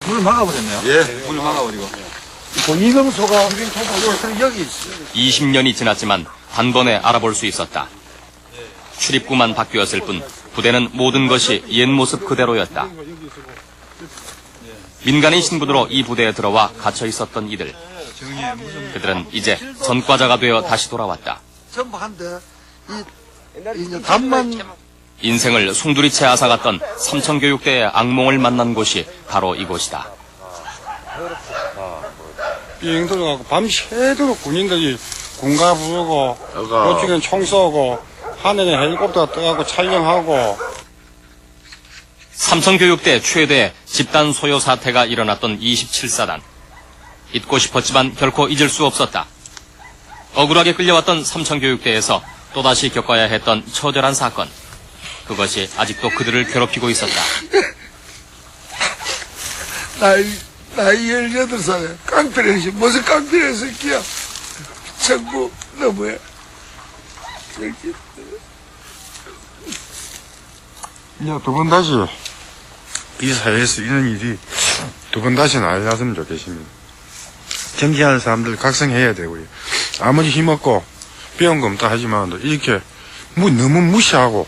물을 막아버렸네요. 예. 물을 막아버리고. 이금소가 여기 있어요. 20년이 지났지만 단번에 알아볼 수 있었다. 출입구만 바뀌었을 뿐 부대는 모든 것이 옛 모습 그대로였다. 민간인 신분으로 이 부대에 들어와 갇혀 있었던 이들. 그들은 이제 전과자가 되어 다시 돌아왔다. 전부 한데 이 담만 인생을 송두리째 앗아갔던 삼천교육대의 악몽을 만난 곳이 바로 이곳이다. 비행 들어가고 밤새도록 군인들이 군가 부르고 그쪽엔 총 쏘고 하늘에 헬리콥터가 떠가고 촬영하고. 삼천교육대 최대 집단 소요 사태가 일어났던 27사단. 잊고 싶었지만 결코 잊을 수 없었다. 억울하게 끌려왔던 삼천교육대에서 또다시 겪어야 했던 처절한 사건. 그것이 아직도 그들을 괴롭히고 있었다. 나이 18살에 깡패를 무슨 깡패를 새끼야. 전부 너무해. 이제 두 번 다시 이 사회에서 이런 일이 두 번 다시는 안 일어났으면 좋겠습니다. 정치하는 사람들 각성해야 되고요. 아무리 힘없고 배운 거 없다 하지만 이렇게 너무 무시하고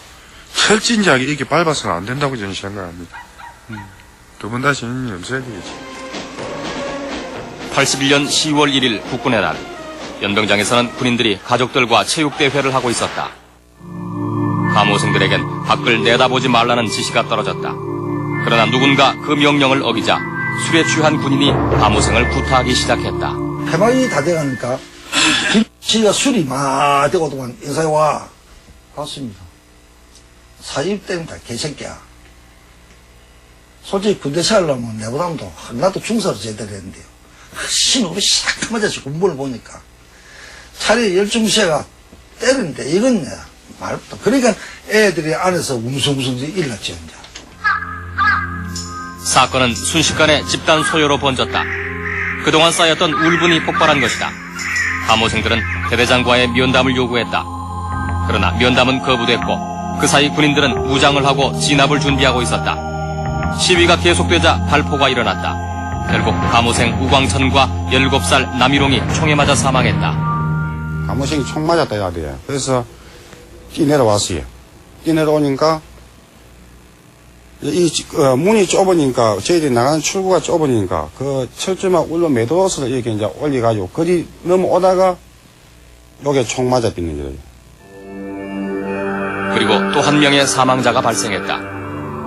철진지하게 이렇게 밟아서는 안 된다고 저는 생각합니다. 두 번 다시 이런 일 없어야 되겠지. 81년 10월 1일 국군의 날. 연병장에서는 군인들이 가족들과 체육대회를 하고 있었다. 감호생들에겐 밖을 내다보지 말라는 지시가 떨어졌다. 그러나 누군가 그 명령을 어기자 술에 취한 군인이 감호생을 구타하기 시작했다. 해방이 다 돼가니까 김씨가 술이 막 되고 동안 인사에 와. 봤습니다. 40대입니다. 개새끼야. 솔직히 군대 생활하면 내보다도 나도 중사로 제대로 했는데요. 신호를 시작하자마자 군부를 보니까 차라리 열중시가 때리는데 이건 말없다. 그러니까 애들이 안에서 웅성웅성 일났죠. 이제. 사건은 순식간에 집단 소요로 번졌다. 그동안 쌓였던 울분이 폭발한 것이다. 감호생들은 대대장과의 면담을 요구했다. 그러나 면담은 거부됐고 그 사이 군인들은 무장을 하고 진압을 준비하고 있었다. 시위가 계속되자 발포가 일어났다. 결국 감호생 우광천과 17살 남일홍이 총에 맞아 사망했다. 감호생이 총 맞았다 해야 돼요. 그래서 뛰내려왔어요. 뛰내려오니까 문이 좁으니까 저희들이 나가는 출구가 좁으니까 그 철조망 울로 매도로스를 이렇게 이제 올려가지고 거리 넘어오다가 요게 총 맞아 삐는 거예요. 그리고 또 한 명의 사망자가 발생했다.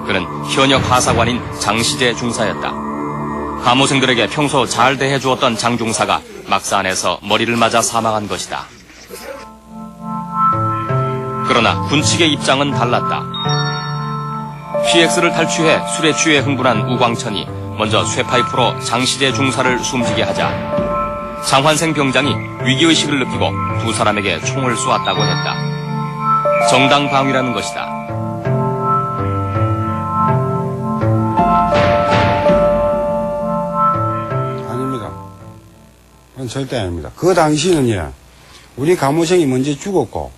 그는 현역 하사관인 장시재 중사였다. 감호생들에게 평소 잘 대해주었던 장 중사가 막산에서 머리를 맞아 사망한 것이다. 그러나 군 측의 입장은 달랐다. PX를 탈취해 술에 취해 흥분한 우광천이 먼저 쇠파이프로 장시재 중사를 숨지게 하자 장환생 병장이 위기의식을 느끼고 두 사람에게 총을 쏘았다고 했다. 정당방위라는 것이다. 아닙니다. 그건 절대 아닙니다. 그 당시는요, 우리 감호생이 먼저 죽었고,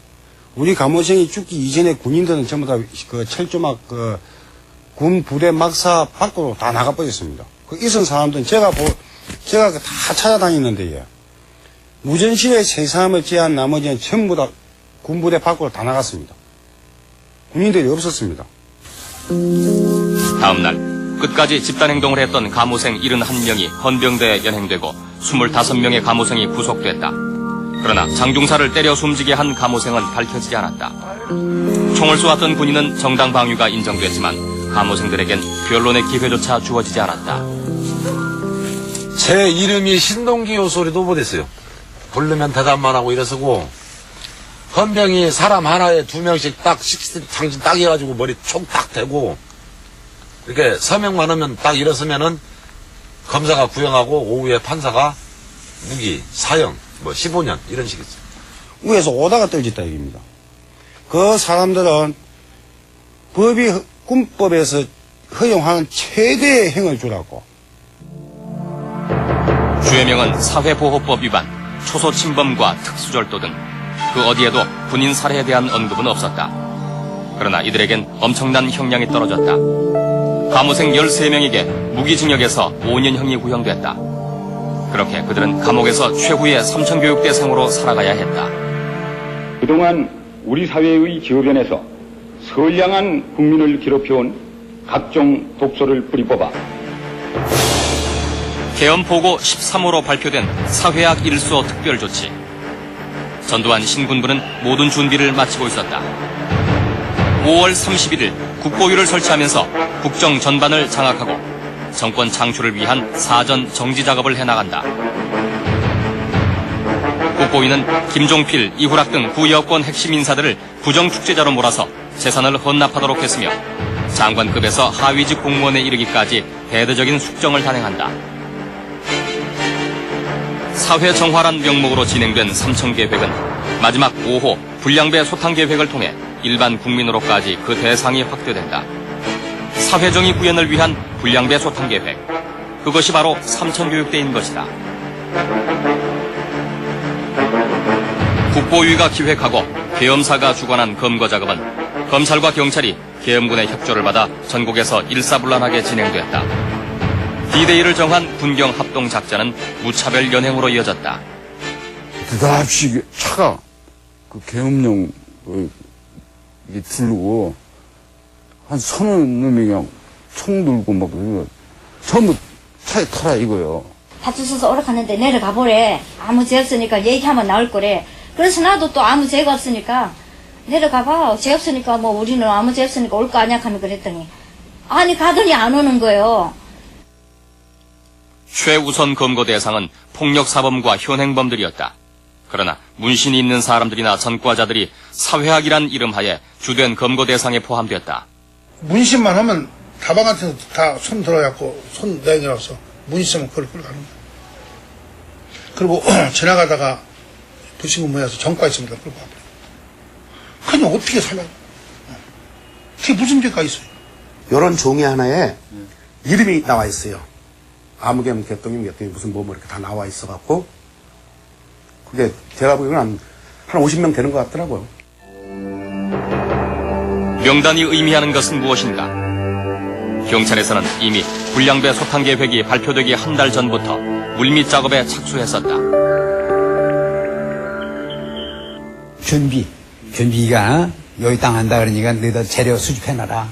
우리 감호생이 죽기 이전에 군인들은 전부 다 그 철조막 군 부대 막사 밖으로 다 나가버렸습니다. 그 있은 사람들은 제가 다 찾아다니는데요. 무전시에 세 사람을 제한 나머지는 전부 다 군부대 밖으로 다 나갔습니다. 군인들이 없었습니다. 다음 날 끝까지 집단행동을 했던 감호생 71명이 헌병대에 연행되고 25명의 감호생이 구속됐다. 그러나 장중사를 때려 숨지게 한 감호생은 밝혀지지 않았다. 총을 쏘았던 군인은 정당방위가 인정됐지만 감호생들에겐 변론의 기회조차 주어지지 않았다. 제 이름이 신동기호 소리도 못했어요. 부르면 대답만 하고 이래서고 헌병이 사람 하나에 2명씩 딱 장신 딱 해가지고 머리 총 딱 대고 이렇게 서명만 하면 딱 일어서면은 검사가 구형하고 오후에 판사가 무기, 사형, 15년 이런 식이죠. 위에서 오다가 떨어졌다 얘기입니다. 그 사람들은 군법에서 허용하는 최대의 행을 주라고. 주해명은 사회보호법 위반, 초소침범과 특수절도 등 그 어디에도 군인 살해에 대한 언급은 없었다. 그러나 이들에겐 엄청난 형량이 떨어졌다. 감호생 13명에게 무기징역에서 5년형이 구형됐다. 그렇게 그들은 감옥에서 최후의 삼천교육대생으로 살아가야 했다. 그동안 우리 사회의 저변에서 선량한 국민을 괴롭혀온 각종 독소를 뿌리뽑아 계엄보고 13호로 발표된 사회학 1소 특별조치. 전두환 신군부는 모든 준비를 마치고 있었다. 5월 31일 국보위를 설치하면서 국정 전반을 장악하고 정권 창출을 위한 사전 정지 작업을 해나간다. 국보위는 김종필, 이후락 등 구여권 핵심 인사들을 부정축제자로 몰아서 재산을 헌납하도록 했으며 장관급에서 하위직 공무원에 이르기까지 대대적인 숙정을 단행한다. 사회정화란 명목으로 진행된 삼천계획은 마지막 5호 불량배 소탕계획을 통해 일반 국민으로까지 그 대상이 확대된다. 사회정의 구현을 위한 불량배 소탕계획. 그것이 바로 삼천교육대인 것이다. 국보위가 기획하고 계엄사가 주관한 검거작업은 검찰과 경찰이 계엄군의 협조를 받아 전국에서 일사불란하게 진행됐다. D-Day를 정한 군경합동작전은 무차별 연행으로 이어졌다. 드답시 차가 그 계엄령 이게 들고 한 서너 놈이 그냥 총 들고 막 전부 차에 타라 이거요. 파출소에서 오락하는데 내려가 보래. 아무 죄 없으니까 얘기하면 나올 거래. 그래서 나도 또 아무 죄가 없으니까 내려가 봐. 죄 없으니까 뭐 우리는 아무 죄 없으니까 올 거 아니야 하면 그랬더니 아니 가더니 안 오는 거예요. 최우선 검거 대상은 폭력사범과 현행범들이었다. 그러나 문신이 있는 사람들이나 전과자들이 사회학이란 이름하에 주된 검거 대상에 포함되었다. 문신만 하면 다방한테서 다 손 들어갖고 손 내밀어서 문신만 그걸 끌고 가는 거야. 그리고 지나가다가 부신금 모여서 전과 있습니다. 끌고 가버려. 그냥 어떻게 살려? 그게 무슨 죄가 있어요? 이런 종이 하나에 이름이 나와 있어요. 아무개면 개똥이면 개똥이 무슨 뭐 이렇게 다 나와 있어갖고 그게 제가 보기에는 한 50명 되는 것 같더라고요. 명단이 의미하는 것은 무엇인가? 경찰에서는 이미 불량배 소탕 계획이 발표되기 한 달 전부터 물밑 작업에 착수했었다. 준비가 여기 땅 한다 그러니까 너희들 재료 수집해놔라.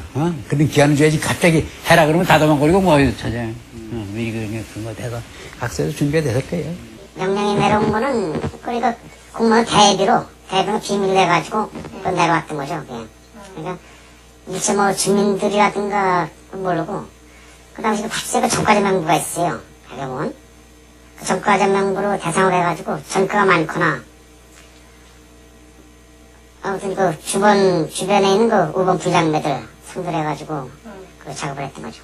그런 기한을 줘야지 갑자기 해라 그러면 다 도망거리고 뭐 찾아. 그런 거 돼서 각서에서 준비가 됐을 거예요. 명령이 내려온 거는 그러니까 공무원 대비로 비밀로 해가지고 내려왔던 거죠. 그냥. 그러니까 일체 뭐 주민들이라든가 모르고 그 당시에 파출소에 전과자명부가 있어요. 해병원. 그 전과자명부로 대상으로 해가지고 전과가 많거나 아무튼 그 주변에 있는 그 5번 불량배들 선별해가지고 그 작업을 했던 거죠.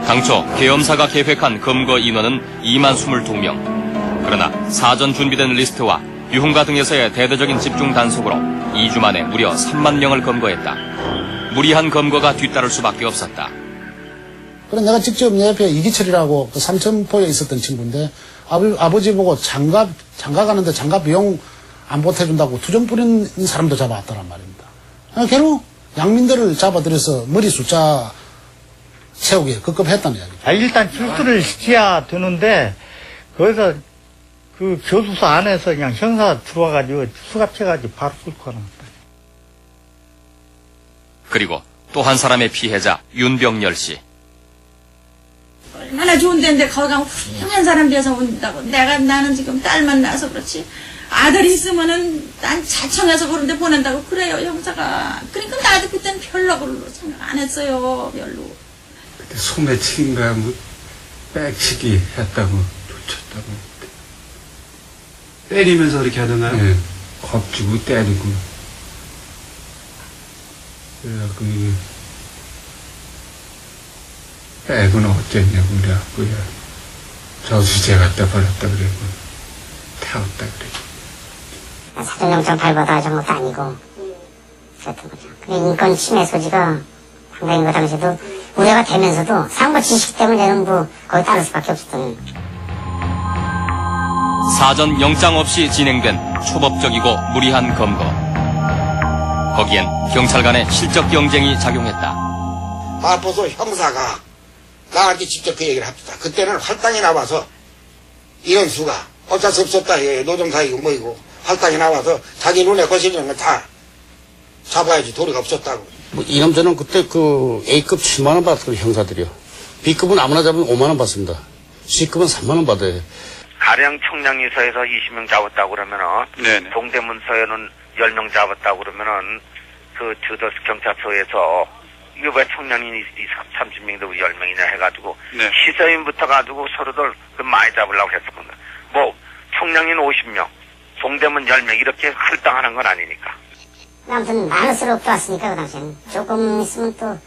당초 계엄사가 계획한 검거 인원은 2만 22명. 그러나 사전 준비된 리스트와 유흥가 등에서의 대대적인 집중 단속으로 2주 만에 무려 3만 명을 검거했다. 무리한 검거가 뒤따를 수밖에 없었다. 그래 내가 직접 내 옆에 이기철이라고 그 삼천포에 있었던 친구인데 아버지 보고 장갑 가는데 장갑 비용 안 보태준다고 투정 부리는 사람도 잡아왔더란 말입니다. 걔는 양민들을 잡아들여서 머리 숫자 세우기에 급급했다는 이야기죠. 일단 출두를 시켜야 되는데 거기서 그 교수소 안에서 그냥 형사 들어와가지고 수갑해가지고 바로 끌고 가는 거다. 그리고 또 한 사람의 피해자 윤병열 씨. 얼마나 좋은 데인데 거기 가면 훌륭한 사람 돼서 온다고. 나는 지금 딸만 낳아서 그렇지. 아들이 있으면은 난 자청해서 그런 데 보낸다고 그래요 형사가. 그러니까 나도 그땐 별로 생각 안 했어요. 별로. 그때 소매치기인가 뭐 빽치기 했다고 쫓았다고 때리면서 그렇게 하던가요? 네, 겁주고 때리고 그래갖고 백은 어땠냐고 그래갖고 저수지에 갖다 버렸다 그러고 태웠다 그러고 사전영장 발부하다 한 것도 아니고 그랬던 거죠. 근데 인권 침해 소지가 상당히 그 당시에도 우려가 되면서도 상부 지식 때문에는 뭐 거의 따를 수밖에 없었던. 사전 영장 없이 진행된 초법적이고 무리한 검거. 거기엔 경찰 간의 실적 경쟁이 작용했다. 마포소 형사가 나한테 직접 그 얘기를 합니다. 그때는 활당에 나와서 이현수가 어쩔 수 없었다. 노동사이고 뭐이고 활당에 나와서 자기 눈에 거슬리는 걸 다 잡아야지 도리가 없었다고. 이 남자는 그때 그 A급 7만 원 받았거든요, 형사들이요. B급은 아무나 잡으면 5만 원 받습니다. C급은 3만 원 받아요. 가령 청량리서에서 20명 잡았다고 그러면은 네네. 동대문서에는 10명 잡았다고 그러면은 그 저도 경찰서에서 이거 왜 청량리 30명인데 우리 10명이냐 해가지고 네. 시서인부터 가지고 서로들 그 많이 잡으려고 했었거든요. 뭐 청량리는 50명, 동대문 10명 이렇게 할당하는 건 아니니까. 아무튼 많을수록 좋았으니까 그 당시에는 조금 있으면 또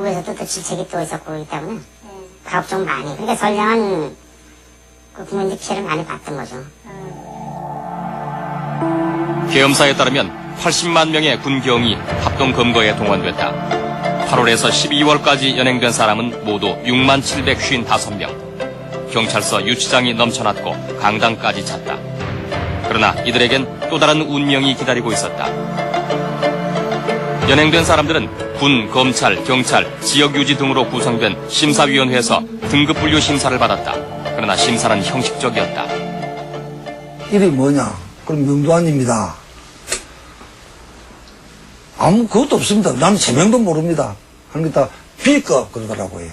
위에서도 또 질책이 또 있었고 그렇기 때문에 가급적 많이 그러니까 선량한 그 국민들 피해를 많이 봤던 거죠. 계엄사에 따르면 80만 명의 군경이 합동 검거에 동원됐다. 8월에서 12월까지 연행된 사람은 모두 6만 755명. 경찰서 유치장이 넘쳐났고 강당까지 찼다. 그러나 이들에겐 또 다른 운명이 기다리고 있었다. 연행된 사람들은 군, 검찰, 경찰, 지역유지 등으로 구성된 심사위원회에서 등급분류 심사를 받았다. 그러나 심사는 형식적이었다. 이름이 뭐냐? 그럼 명도환입니다. 아무 그것도 없습니다. 나는 제명도 모릅니다. 그러니까 B급 그러더라고요.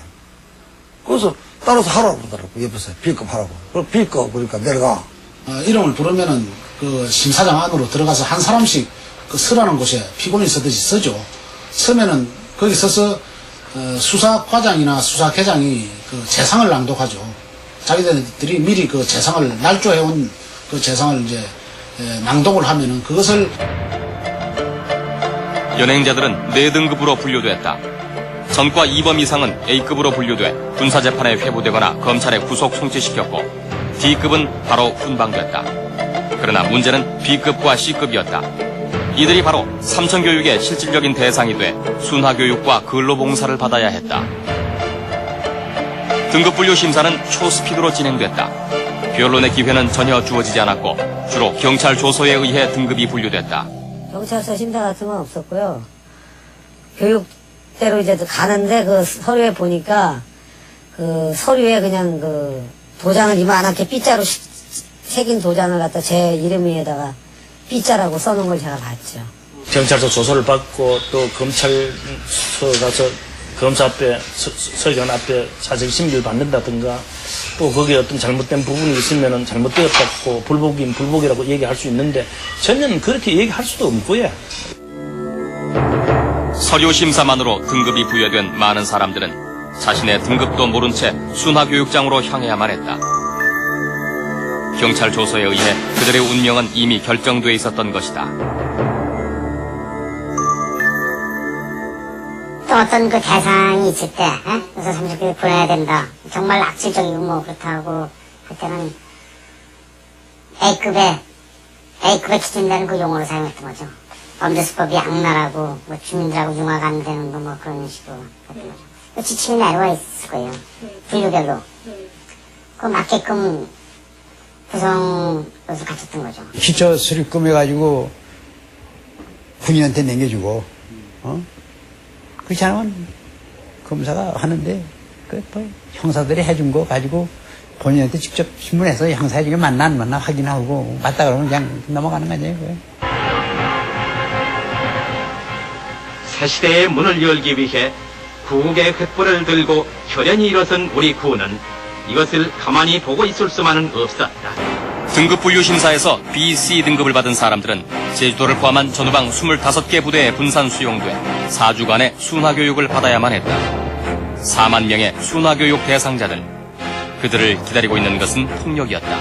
그래서 따라서 하라고 그러더라고요. 옆에서 B급 하라고. 그럼 B급 그러니까 내려가. 이름을 부르면은 그 심사장 안으로 들어가서 한 사람씩 그 서라는 곳에 피고인이 서듯이 서죠. 서면은 거기 서서 수사과장이나 수사계장이 그 재상을 낭독하죠. 자기들이 미리 그 재상을 날조해온 그 재상을 이제 낭독을 하면은 그것을 연행자들은 4등급으로 분류됐다. 전과 2범 이상은 A급으로 분류돼 군사재판에 회부되거나 검찰에 구속 송치시켰고 D급은 바로 훈방됐다. 그러나 문제는 B급과 C급이었다. 이들이 바로 삼천교육의 실질적인 대상이 돼 순화교육과 근로봉사를 받아야 했다. 등급분류 심사는 초스피드로 진행됐다. 변론의 기회는 전혀 주어지지 않았고 주로 경찰 조서에 의해 등급이 분류됐다. 경찰서 심사 같은 건 없었고요. 교육대로 이제 가는데 그 서류에 보니까 그 서류에 그냥 그 도장을 이만하게 B자로 새긴 도장을 갖다 제 이름 위에다가 B자라고 써놓은 걸 제가 봤죠. 경찰서 조서를 받고 또 검찰서 가서 검사 앞에 서기관 앞에 사적 심리를 받는다든가 또 거기에 어떤 잘못된 부분이 있으면은 잘못되었다고 불복이면 불복이라고 얘기할 수 있는데 전혀 그렇게 얘기할 수도 없고요. 서류 심사만으로 등급이 부여된 많은 사람들은 자신의 등급도 모른 채 순화교육장으로 향해야만 했다. 경찰 조서에 의해 그들의 운명은 이미 결정돼 있었던 것이다. 또 어떤 그 대상이 있을 때 그래서 30개를 보내야 된다. 정말 악질적이고 뭐 그렇다고 할 때는 A급에 기준되는 그 용어를 사용했던 거죠. 범죄수법이 악랄하고 뭐 주민들하고 융화가 안 되는 거 뭐 그런 식으로 했던 거죠. 지침이 내려와 있을 거예요. 분류별로. 그 맞게끔 구성해서 갖췄던 거죠. 기초 수립금 해가지고 군인한테 남겨주고, 그렇지 않으면 검사가 하는데, 뭐 형사들이 해준 거 가지고 본인한테 직접 신문해서 형사에 지금 만나 안 만나 확인하고 맞다 그러면 그냥 넘어가는 거 아니에요. 새 시대의 문을 열기 위해 구국의 횃불을 들고 혈연히 일어선 우리 군은 이것을 가만히 보고 있을 수만은 없었다. 등급 분류 심사에서 B, C 등급을 받은 사람들은 제주도를 포함한 전후방 25개 부대에 분산 수용돼 4주간의 순화교육을 받아야만 했다. 4만 명의 순화교육 대상자들. 그들을 기다리고 있는 것은 폭력이었다.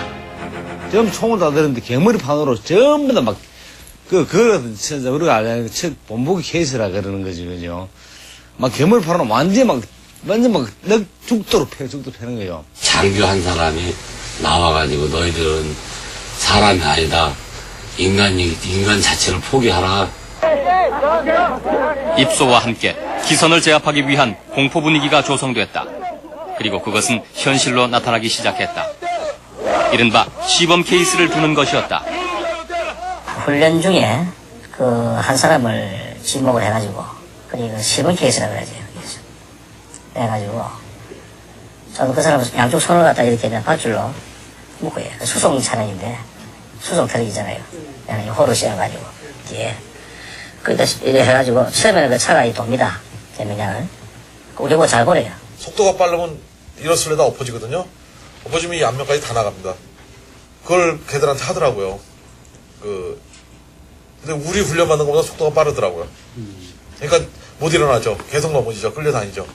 전부 총을 다 들었는데 개머리판으로 전부 다 막 진짜 우리가 알아요. 본보기 케이스라 그러는 거지, 그죠? 막 개머리판으로 완전 막 죽도록 패는 거예요. 장교 한 사람이 나와가지고 너희들은 사람이 아니다. 인간 자체를 포기하라. 입소와 함께 기선을 제압하기 위한 공포 분위기가 조성됐다. 그리고 그것은 현실로 나타나기 시작했다. 이른바 시범 케이스를 두는 것이었다. 훈련 중에 그 한 사람을 지목을 해가지고 그리고 시범 케이스라고 그러죠. 해가지고 저도 그 사람 양쪽 손을 갖다 이렇게 그냥 밧줄로 묶어요. 수송 차량인데 수송 트럭이잖아요. 그냥 호로 씌워가지고 뒤에 그러다 이래 해가지고 처음에는 그 차가 돕니다. 제명장을 우리 보고 잘 보래요. 속도가 빠르면 일어설려다 엎어지거든요. 엎어지면 이 앞면까지 다 나갑니다. 그걸 걔들한테 하더라고요. 근데 우리 훈련받는 것보다 속도가 빠르더라고요. 그러니까 못 일어나죠. 계속 넘어지죠. 끌려다니죠.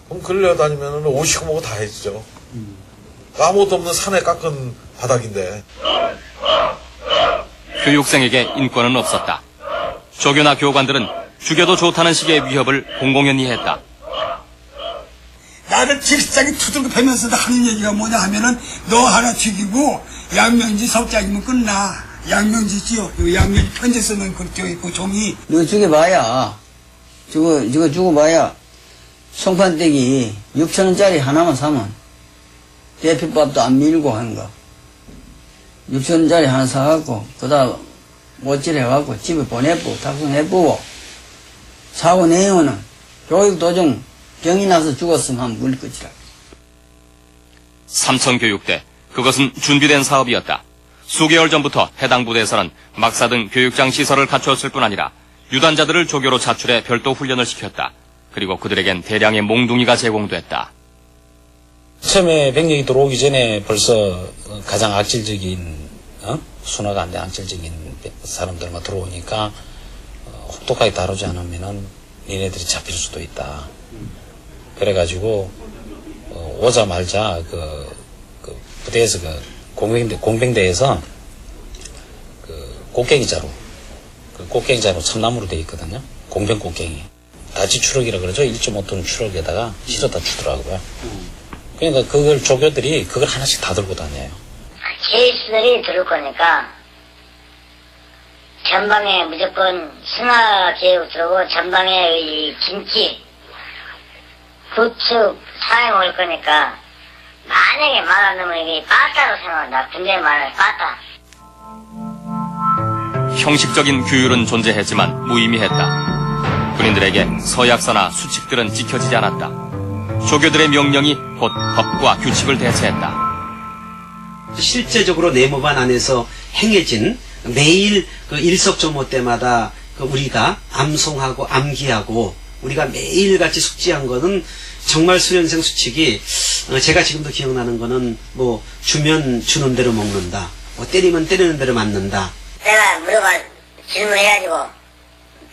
그럼 끌려다니면 오시고 뭐고 다 해지죠. 아무것도 없는 산에 깎은 바닥인데. 교육생에게 인권은 없었다. 조교나 교관들은 죽여도 좋다는 식의 위협을 공공연히 했다. 나를 질상에 두들겨 패면서도 하는 얘기가 뭐냐 하면은 너 하나 죽이고 양명지 석장이면 끝나. 양명지지요. 양명지 편지 쓰는 그 종이. 너 죽여봐야. 저거 죽어봐야. 송판떼기 6,000원짜리 하나만 사면 대피밥도 안 밀고 하는 거. 6,000원짜리 하나 사갖고 그다 못질해갖고 집에 보내보고 탁송해보고 사고 내용은 교육도중 병이 나서 죽었으면 하면 물 끝이라. 삼천교육대, 그것은 준비된 사업이었다. 수개월 전부터 해당 부대에서는 막사 등 교육장 시설을 갖추었을 뿐 아니라 유단자들을 조교로 차출해 별도 훈련을 시켰다. 그리고 그들에겐 대량의 몽둥이가 제공됐다. 처음에 병력이 들어오기 전에 벌써 가장 악질적인 순화가 안 된 악질적인 사람들만 들어오니까 혹독하게 다루지 않으면은 니네들이 잡힐 수도 있다. 그래가지고 오자말자 그 부대에서 공병대에서 꽃갱이자루 참나무로 돼 있거든요. 공병 꽃갱이 다지 추럭이라 그러죠. 1.5톤 추럭에다가 실어다 주더라고요. 그러니까 그걸 조교들이 그걸 하나씩 다 들고 다녀요. 케이스들이 들을 거니까 전방에 무조건 순화 계획 들어오고 전방에 이 김치 구축 사회 먹을 거니까 만약에 말 안 되면 이게 빠따로 생각한다. 군대 말을 빠따. 형식적인 규율은 존재했지만 무의미했다. 군인들에게 서약서나 수칙들은 지켜지지 않았다. 조교들의 명령이 곧 법과 규칙을 대체했다. 실제적으로 내무반 안에서 행해진 매일 그 일석조모 때마다 우리가 암송하고 암기하고 우리가 매일같이 숙지한 거는 정말 수련생 수칙이 제가 지금도 기억나는 거는 뭐 주면 주는 대로 먹는다. 뭐 때리면 때리는 대로 맞는다. 내가 물어봐 질문해가지고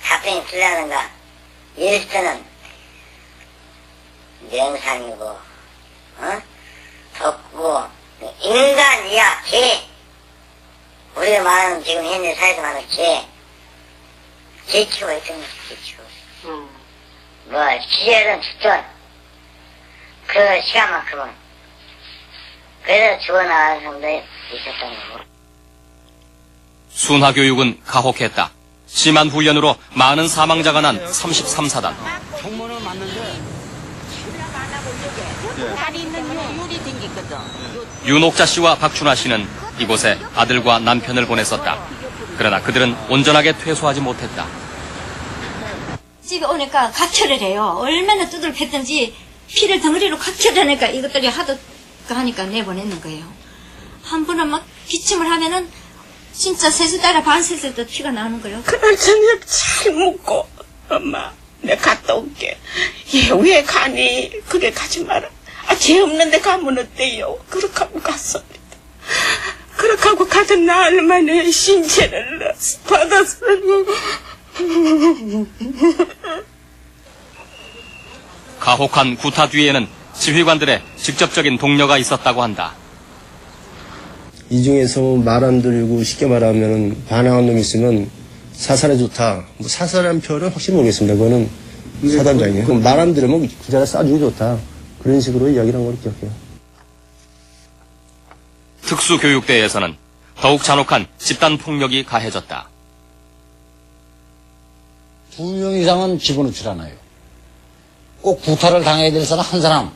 답변이 틀리는가. 이럴 때는 명상이고 덕고 인간이야 개. 우리가 말하는 지금 현재 사회에서 말하는 개 키우고 있던 거지. 개 키우고 뭐 기절은 죽든 그 시간만큼은 그래서 죽어나가는 사람도 있었던 거고. 순화교육은 가혹했다. 심한 훈련으로 많은 사망자가 난 33사단. 총무는 맞는데 다리 있는 유리 생겼거든. 윤옥자 씨와 박춘화 씨는 이곳에 아들과 남편을 보냈었다. 그러나 그들은 온전하게 퇴소하지 못했다. 집에 오니까 각혈을 해요. 얼마나 두들겨 팼든지 피를 덩어리로 각혈하니까 이것들이 하도 하니까 내보냈는 거예요. 한 번은 막 기침을 하면은 진짜 세수따라 반세수 때 피가 나오는 거예요. 그날 저녁 잘 먹고 엄마 내가 갔다 올게. 얘 왜 가니? 그래 가지 마라. 죄 없는데 가면 어때요? 그렇게 하고 갔습니다. 그렇게 하고 가던 날 만에 신체를 받았어요. 가혹한 구타 뒤에는 지휘관들의 직접적인 동료가 있었다고 한다. 이 중에서 말 안 들고 쉽게 말하면 반항한 놈이 있으면 사살해 좋다. 뭐 사살한 표현은 확실히 모르겠습니다. 그거는 사단장이에요. 말 안 들으면 기자가 쏴주기 좋다. 그런 식으로 이야기를 한 걸 기억해요. 특수교육대에서는 더욱 잔혹한 집단폭력이 가해졌다. 2명 이상은 집어넣질 않아요. 꼭 구타를 당해야 될 사람 한 사람,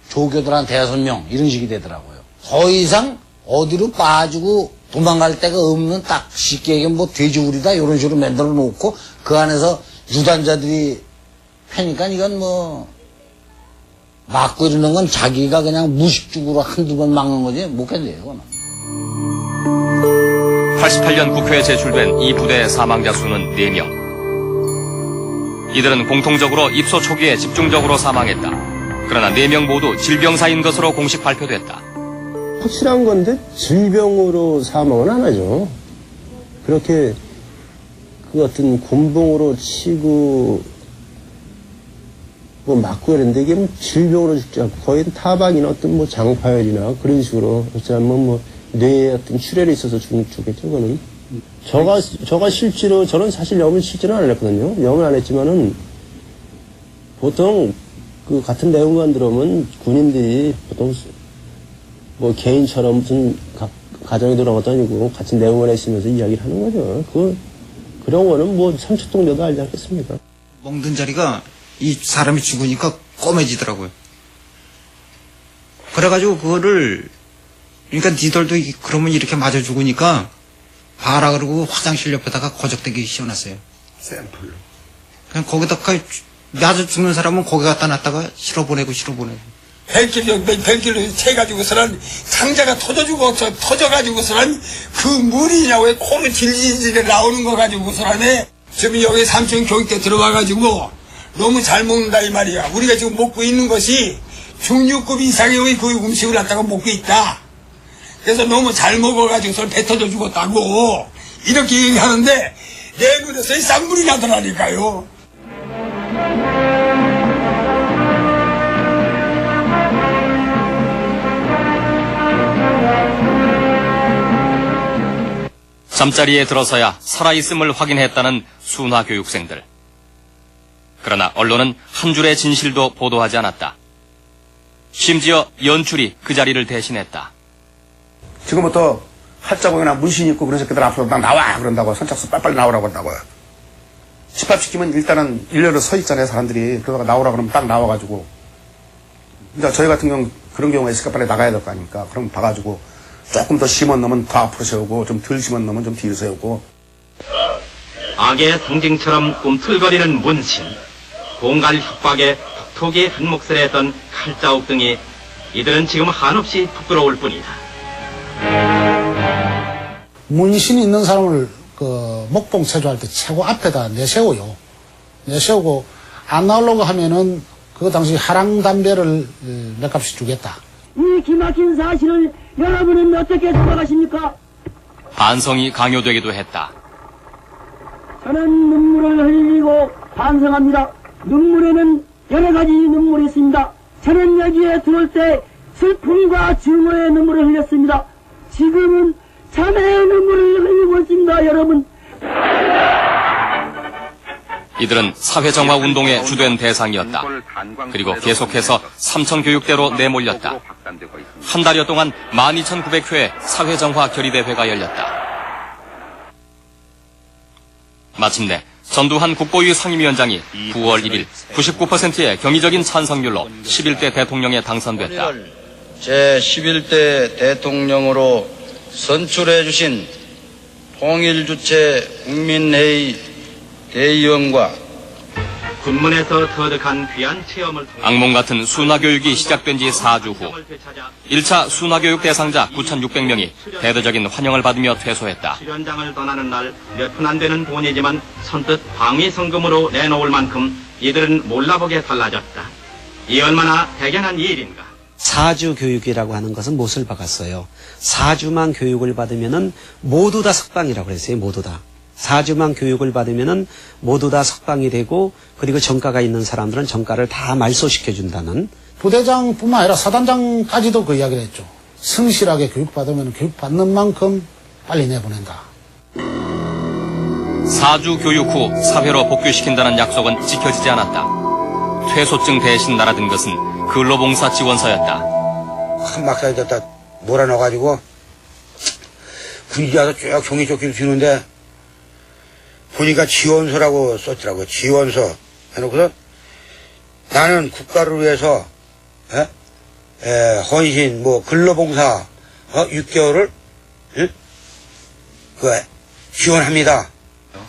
조교들한테 5명 이런 식이 되더라고요. 더 이상 어디로 빠지고 도망갈 데가 없는 딱 쉽게 얘기하면 뭐 돼지우리다 이런 식으로 만들어 놓고 그 안에서 유단자들이 패니까 이건 뭐 막고 이러는 건 자기가 그냥 무식죽으로 한두 번 막는 거지 못 견뎌요, 그거는. 88년 국회에 제출된 이 부대의 사망자 수는 4명. 이들은 공통적으로 입소 초기에 집중적으로 사망했다. 그러나 4명 모두 질병사인 것으로 공식 발표됐다. 확실한 건데 질병으로 사망은 안 하죠. 그렇게 그 어떤 곤봉으로 치고 뭐 맞고 이랬는데 이게 뭐 질병으로 죽지 않고 거의 타박이나 어떤 뭐 장파열이나 그런 식으로 어쩌면 뭐 뇌에 어떤 출혈이 있어서 죽겠죠, 그거는. 저가 실제로, 저는 사실 염을 실제로 안 했거든요. 염을 안 했지만은 보통 그 같은 내용만 들어오면 군인들이 보통 뭐 개인처럼 무슨 가정에 들어가도 아니고 같은 내용을 했으면서 이야기를 하는 거죠. 그런 거는 뭐 3초 정도도 알지 않겠습니까? 먹는 자리가 이 사람이 죽으니까 꼬매지더라고요. 그래가지고 그거를 그러니까 니들도 그러면 이렇게 맞아 죽으니까 봐라 그러고 화장실 옆에다가 거적대기 씌워놨어요. 샘플로. 그냥 거기다가 맞아 죽는 사람은 거기 갖다 놨다가 실어보내고. 100kg 채가지고서는 상자가 터져가지고서는 그 물이냐 왜 코로 질질질 나오는 거 가지고서는 지금 여기 삼촌 교육대 들어와가지고 너무 잘 먹는다 이 말이야. 우리가 지금 먹고 있는 것이 중류급 이상의 그 음식을 갖다가 먹고 있다. 그래서 너무 잘 먹어가지고서 배 터져 죽었다고 이렇게 얘기하는데 내 눈에서 쌍물이 나더라니까요. 잠자리에 들어서야 살아있음을 확인했다는 순화 교육생들. 그러나 언론은 한 줄의 진실도 보도하지 않았다. 심지어 연출이 그 자리를 대신했다. 지금부터 할자공이나 문신 입고 그런 새끼들 앞으로 딱 나와 그런다고 선착순 빨리빨리 나오라고 한다고요. 집합시키면 일단은 일렬로 서 있잖아요 사람들이. 그러다가 나오라 그러면 딱 나와가지고 이제 저희 같은 경우 그런 경우가 있으니까 빨리 나가야 될 거 아닙니까. 그럼 봐가지고 조금 더 심한 놈은 더 앞으로 세우고 좀 덜 심한 놈은 좀 뒤로 세우고. 악의 상징처럼 꿈틀거리는 문신, 공갈 협박에 톡톡이 한 몫을 했던 칼자국 등이 이들은 지금 한없이 부끄러울 뿐이다. 문신이 있는 사람을 그 목봉 체조할 때 최고 앞에다 내세워요. 내세우고 안 나오려고 하면은 그 당시 하랑 담배를 몇 값씩 주겠다. 이 기막힌 사실을 여러분은 어떻게 생각하십니까? 반성이 강요되기도 했다. 저는 눈물을 흘리고 반성합니다. 눈물에는 여러 가지 눈물이 있습니다. 저는 여기에 들어올 때 슬픔과 증오의 눈물을 흘렸습니다. 지금은 자매의 눈물을 흘리고 있습니다, 여러분. 이들은 사회정화 운동의 주된 대상이었다. 그리고 계속해서 삼천교육대로 내몰렸다. 한 달여 동안 12,900회의 사회정화 결의대회가 열렸다. 마침내 전두환 국보위 상임위원장이 9월 1일 99%의 경의적인 찬성률로 11대 대통령에 당선됐다. 제11대 대통령으로 선출해 주신 통일주체 국민회의 대의원과 군문에서 터득한 귀한 체험을 통해 악몽 같은 순화교육이 시작된 지 4주 후 1차 순화교육 대상자 9,600명이 대대적인 환영을 받으며 퇴소했다. 수련장을 떠나는 날 몇 푼 안 되는 돈이지만 선뜻 방위성금으로 내놓을 만큼 이들은 몰라보게 달라졌다. 이 얼마나 대견한 일인가. 4주 교육이라고 하는 것은 못을 박았어요. 4주만 교육을 받으면은 모두 다 석방이라고 그랬어요. 모두 다. 4주만 교육을 받으면은 모두 다 석방이 되고 그리고 정가가 있는 사람들은 정가를 다 말소시켜준다는. 부대장뿐만 아니라 사단장까지도 그 이야기를 했죠. 성실하게 교육받으면 교육받는 만큼 빨리 내보낸다. 4주 교육 후 사회로 복귀시킨다는 약속은 지켜지지 않았다. 퇴소증 대신 날아든 것은 근로봉사 지원서였다. 한 막사에다 몰아넣어가지고 군인이 와서 쭉 종이 조끼를 주는데 보니까 지원서라고 썼더라고요. 지원서 해놓고서 나는 국가를 위해서 헌신 근로봉사 6개월을 지원합니다.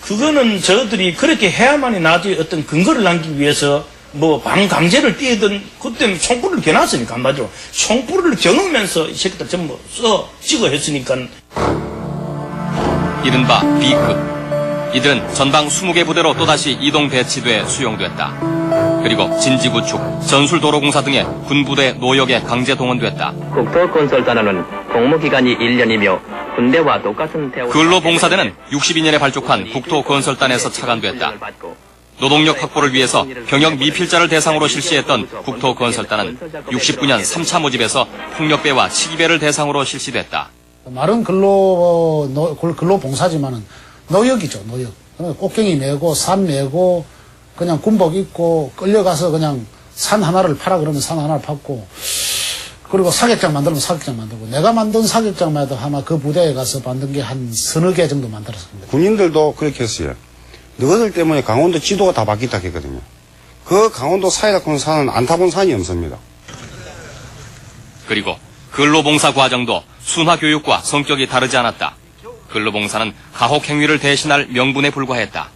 그거는 저들이 그렇게 해야만이 나중에 어떤 근거를 남기기 위해서 뭐 반강제를 띄던 그때는 총불을 겨놨으니까 한마디로 총불을 겨누면서 이 새끼들 전부 찍어 했으니까. 이른바 B급. 이들은 전방 20개 부대로 또다시 이동 배치돼 수용됐다. 그리고 진지구축, 전술도로공사 등의 군부대 노역에 강제 동원됐다. 국토건설단은 복무기간이 1년이며 군대와 똑같은 대우. 근로봉사대는 62년에 발족한 국토건설단에서 차관됐다. 노동력 확보를 위해서 병역 미필자를 대상으로 실시했던 국토건설단은 69년 3차 모집에서 폭력배와 치기배를 대상으로 실시됐다. 말은 근로봉사지만은 노역이죠, 노역. 꽃갱이 메고, 산 메고, 그냥 군복 입고, 끌려가서 그냥 산 하나를 파라 그러면 산 하나를 팠고, 그리고 사격장 만들면 사격장 만들고, 내가 만든 사격장만 해도 아마 그 부대에 가서 만든 게 한 서너 개 정도 만들었습니다. 군인들도 그렇게 했어요. 너희들 때문에 강원도 지도가 다 바뀌었다 했거든요. 그 강원도 사이다큰 산은 안 타본 산이 없습니다. 그리고 근로봉사 과정도 순화교육과 성격이 다르지 않았다. 근로봉사는 가혹행위를 대신할 명분에 불과했다.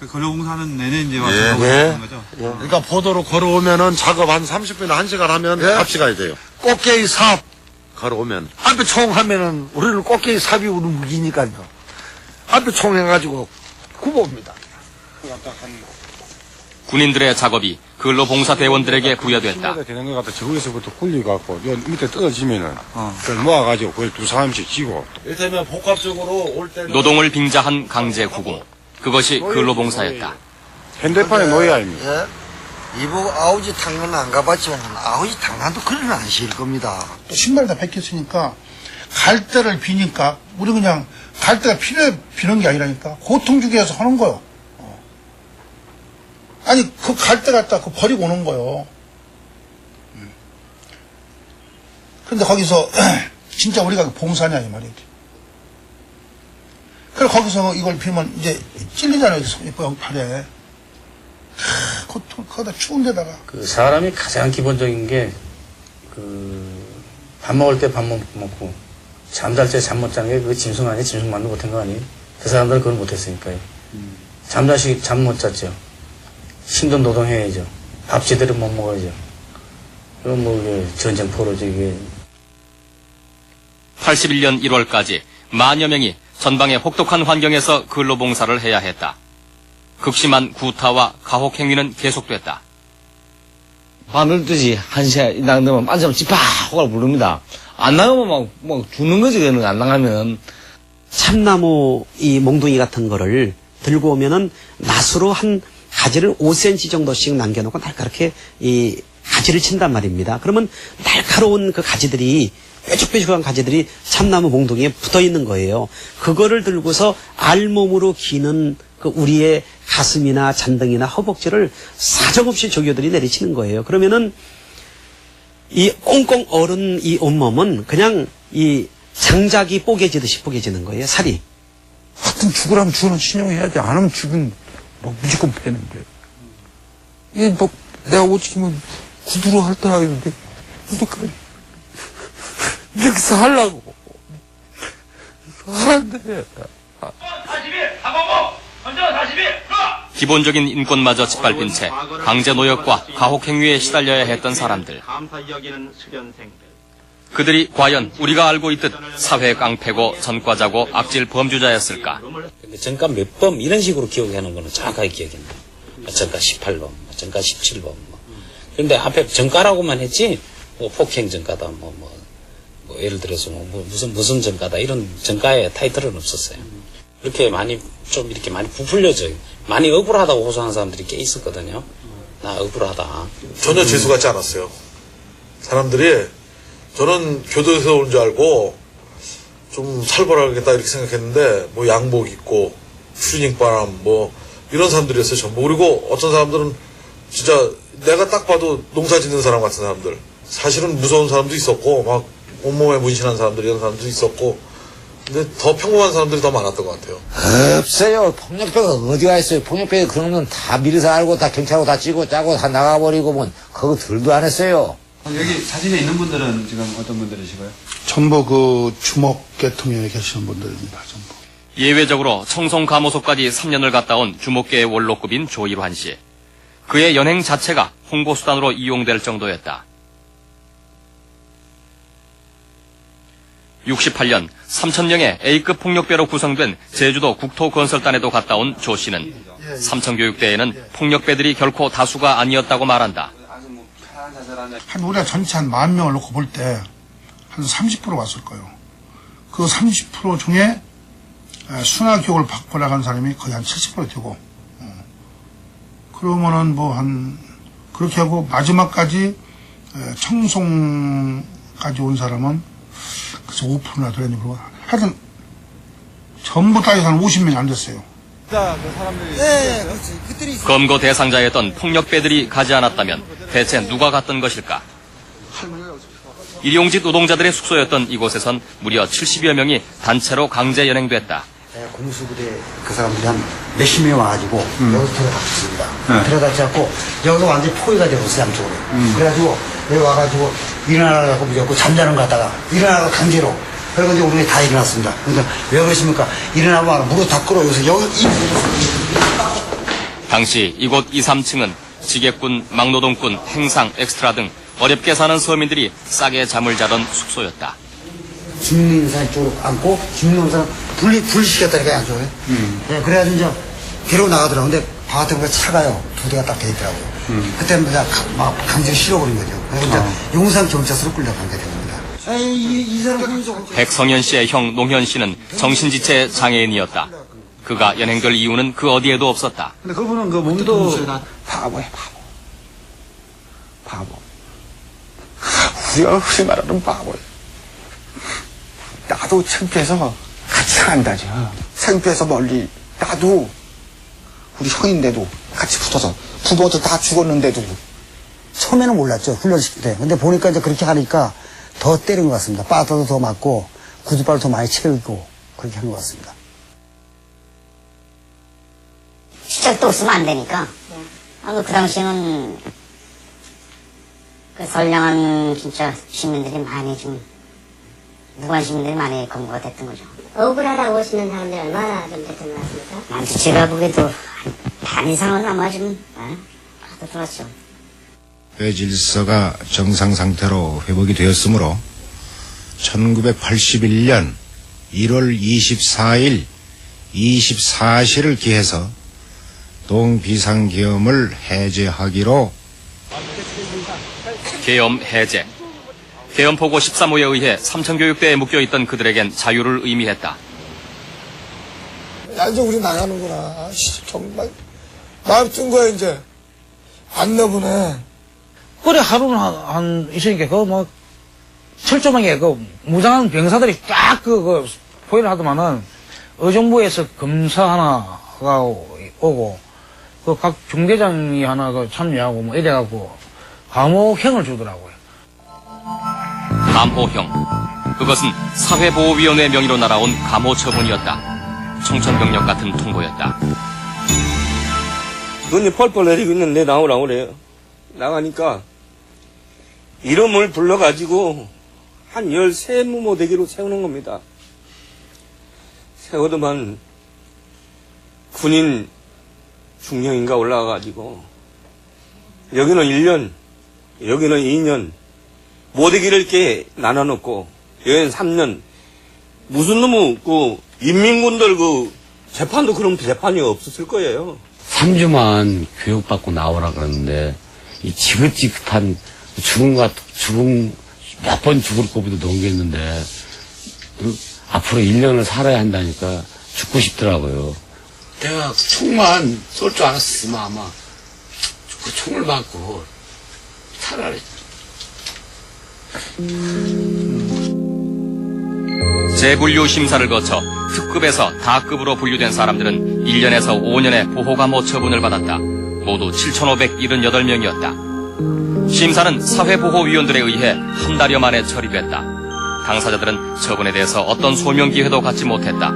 그 근로봉사는 내내 이제 와서 예. 거죠? 그러니까 보도로 걸어오면은 작업 한 30분이나 1시간 하면 값이 가야 돼요. 꽃게이 삽 걸어오면 앞에 총 하면은 우리는 꽃게이 삽이 우리 무기니까요. 앞에 총 해가지고 굽어옵니다. 군인들의 작업이 근로봉사 대원들에게 부여됐다. 되는 것 같아. 저기서부터 굴려갖고 요 밑에 떨어지면은 그걸 모아가지고 그걸 두 사람씩 지고. 이를테면 복합적으로 올 때는 노동을 빙자한 강제 구공. 그것이 근로봉사였다. 현대판의 노예 아닙니까? 예? 이보 아우지 탕은 안 가봤지만 아우지 탕만도 그런 안 실 겁니다. 또 신발 다 벗겼으니까 갈 데를 비니까 우리 그냥 갈 데가 비는 게 아니라니까 고통 주기 위해서 하는 거요. 아니 그 갈 데 갔다 그 버리고 오는 거요. 근데 거기서 진짜 우리가 봉사냐 이 말이지. 그래 거기서 이걸 비면 이제 찔리잖아요. 팔에. 고통 거기다 추운 데다가. 그 사람이 가장 기본적인 게 밥 먹을 때 밥 못 먹고 잠잘 때 잠 못 자는 게 그 짐승 아니에요? 짐승만도 못한 거 아니에요? 그 사람들은 그걸 못했으니까요. 잠자시 잠 못 잤죠. 힘든 노동해야죠. 밥 제대로 못 먹어야죠. 그럼 뭐 이게 전쟁 포로죠 이게. 81년 1월까지 만여 명이 전방의 혹독한 환경에서 근로봉사를 해야 했다. 극심한 구타와 가혹행위는 계속됐다. 바늘 뜨지 한 시간 나가면 앉으면 찌파 호가 부릅니다. 안 나가면 막 죽는 거지 그는 안 나가면. 참나무 이 몽둥이 같은 거를 들고 오면은 낫으로 한 가지를 5cm 정도씩 남겨놓고 날카롭게 이 가지를 친단 말입니다. 그러면 날카로운 그 가지들이 뾰족뾰족한 가지들이 참나무 몽둥이에 붙어 있는 거예요. 그거를 들고서 알몸으로 기는 그 우리의 가슴이나 잔등이나 허벅지를 사정없이 조교들이 내리치는 거예요. 그러면은 이 꽁꽁 얼은 이 온몸은 그냥 이 장작이 뽀개지듯이 뽀개지는 거예요. 살이. 하여튼 죽으라면 죽으면 신용해야지. 안 하면 죽으면 뭐 무조건 패는데. 이게 뭐 내가 오직이면 구두로 할 때 하겠는데 어떡하지? 이렇게 살라고. 하는데. 기본적인 인권마저 짓밟힌 채 강제 노역과 가혹행위에 시달려야 했던 사람들. 그들이 과연 우리가 알고 있듯 사회 깡패고 전과자고 악질 범죄자였을까? 전가 몇 범 이런 식으로 기억하는 거는 정확하게 기억이 나요. 전가 18범, 전가 17범. 그런데 앞에 전가라고만 했지 뭐 폭행 전가다 뭐 예를 들어서 무슨 전가다 이런 전가의 타이틀은 없었어요. 이렇게 많이 좀 이렇게 많이 부풀려져 많이 억울하다고 호소하는 사람들이 꽤 있었거든요. 나 억울하다. 전혀 재수같지 않았어요. 사람들이 저는 교도에서 온 줄 알고 좀 살벌하겠다 이렇게 생각했는데 뭐 양복 입고 추리닝바람 뭐 이런 사람들이었어요 전부. 그리고 어떤 사람들은 진짜 내가 딱 봐도 농사 짓는 사람 같은 사람들. 사실은 무서운 사람도 있었고 막 온몸에 문신한 사람들 이런 사람도 있었고 근데 더 평범한 사람들이 더 많았던 것 같아요. 없어요. 폭력배가 어디가 있어요. 폭력배가 그런 건 다 미리서 알고 다 경찰하고 다 찍고 짜고 다 나가버리고 뭐 그거 들도 안 했어요. 여기 사진에 있는 분들은 지금 어떤 분들이시고요? 전부 그 주목 계통에 계시는 분들입니다. 전부. 예외적으로 청송감호소까지 3년을 갔다 온 주목계의 원로급인 조일환 씨. 그의 연행 자체가 홍보수단으로 이용될 정도였다. 68년 3,000명의 A급 폭력배로 구성된 제주도 국토건설단에도 갔다 온 조 씨는 삼천교육대에는 폭력배들이 결코 다수가 아니었다고 말한다. 한 우리가 전체 한 10,000명을 놓고 볼 때 한 30% 왔을 거예요. 그 30% 중에 순화교육을 받고 나간 사람이 거의 한 70% 되고, 그러면은 뭐 그렇게 하고 마지막까지 청송까지 온 사람은 그래서 5%나 되는 거고, 하여튼 전부 다 해서 한 50명이 안 됐어요. 네, 그렇지. 그들이 검거 대상자였던 폭력배들이 가지 않았다면 대체 누가 갔던 것일까? 일용직 노동자들의 숙소였던 이곳에선 무려 70여 명이 단체로 강제 연행됐다. 공수부대 그 사람들이 한 몇십 명 와가지고 여기서 들어갔습니다. 들어갔고 여기서 완전히 포위가 되었어요, 양쪽으로. 그래가지고 여기 와가지고 일어나라고 무조건 잠자는 거 갖다가 일어나라고 강제로. 그래가지고 우리 다 일어났습니다. 그러니까 왜 그러십니까? 일어나면 무릎 다 끌어 여기서 여기 당시 이곳 2, 3층은 지게꾼, 막노동꾼, 행상, 엑스트라 등 어렵게 사는 서민들이 싸게 잠을 자던 숙소였다. 죽는 사람 쪽으로 앉고 죽는 사람 분리시켰다니까 양쪽에. 네, 그래가지고 이제 뒤로 나가더라고요. 근데 바깥에 보니까 차가요. 2대가 딱 돼 있더라고요. 그때는 그냥 막 강제로 실어버린 거죠. 그래서 이제 용산 경찰서로 끌려간 게 된 겁니다. 이 사람 백성현 씨의 형 농현 씨는 정신지체 장애인이었다. 그가 연행될 이유는 그 어디에도 없었다. 근데 그분은 그 몸도 바보야, 바보. 우리가 흔히 말하는 바보야. 나도 창피해서 같이 간다죠. 창피해서 멀리 나도 우리 형인데도 같이 붙어서 부모도 다 죽었는데도. 처음에는 몰랐죠, 훈련시킬 때. 근데 보니까 이제 그렇게 하니까 더 때린 것 같습니다. 빠따도 더 맞고 구두발도 더 많이 채우고 그렇게 한 것 같습니다. 시작도 없으면 안 되니까. 그 당시에는 그 선량한 진짜 시민들이 많이 좀 무관 시민들이 많이 검거가 됐던 거죠. 억울하다고 오시는 사람들이 얼마나 좀 됐던 것 같습니까? 제가 보기에도 반 이상은 아마 좀 하도 들었죠. 질서가 정상 상태로 회복이 되었으므로 1981년 1월 24일 24시를 기해서 동비상계엄을 해제하기로. 계엄 해제. 계엄포고 13호에 의해 삼천교육대에 묶여있던 그들에겐 자유를 의미했다. 야, 이제 우리 나가는구나. 정말 마음 뜬 거야 이제. 안 너보네. 그래, 하루는 있으니까, 철조망에 무장한 병사들이 쫙 포위를 하더만은, 의정부에서 검사 하나가 오고, 각 중대장이 하나 참여하고, 이래갖고, 감호형을 주더라고요. 감호형. 그것은 사회보호위원회 명의로 날아온 감호처분이었다. 청천벽력 같은 통보였다. 눈이 펄펄 내리고 있는데 나오라고 그래요. 나가니까 이름을 불러가지고 한 13무모 대기로 세우는 겁니다. 세우더만 군인 중령인가 올라가가지고 여기는 1년, 여기는 2년 모대기를 이렇게 나눠놓고 여기는 3년. 무슨 놈의 인민군들 재판도 그런 재판이 없었을 거예요. 3주만 교육받고 나오라 그러는데 이 지긋지긋한 죽음 몇 번 죽을 고비도 넘겼는데 앞으로 1년을 살아야 한다니까 죽고 싶더라고요. 내가 총만 쏠 줄 알았으면 아마 그 총을 맞고 차라리. 재분류 심사를 거쳐 특급에서 다급으로 분류된 사람들은 1년에서 5년의 보호감호 처분을 받았다. 모두 7,578명이었다. 심사는 사회보호위원들에 의해 한 달여 만에 처리됐다. 당사자들은 처분에 대해서 어떤 소명기회도 갖지 못했다.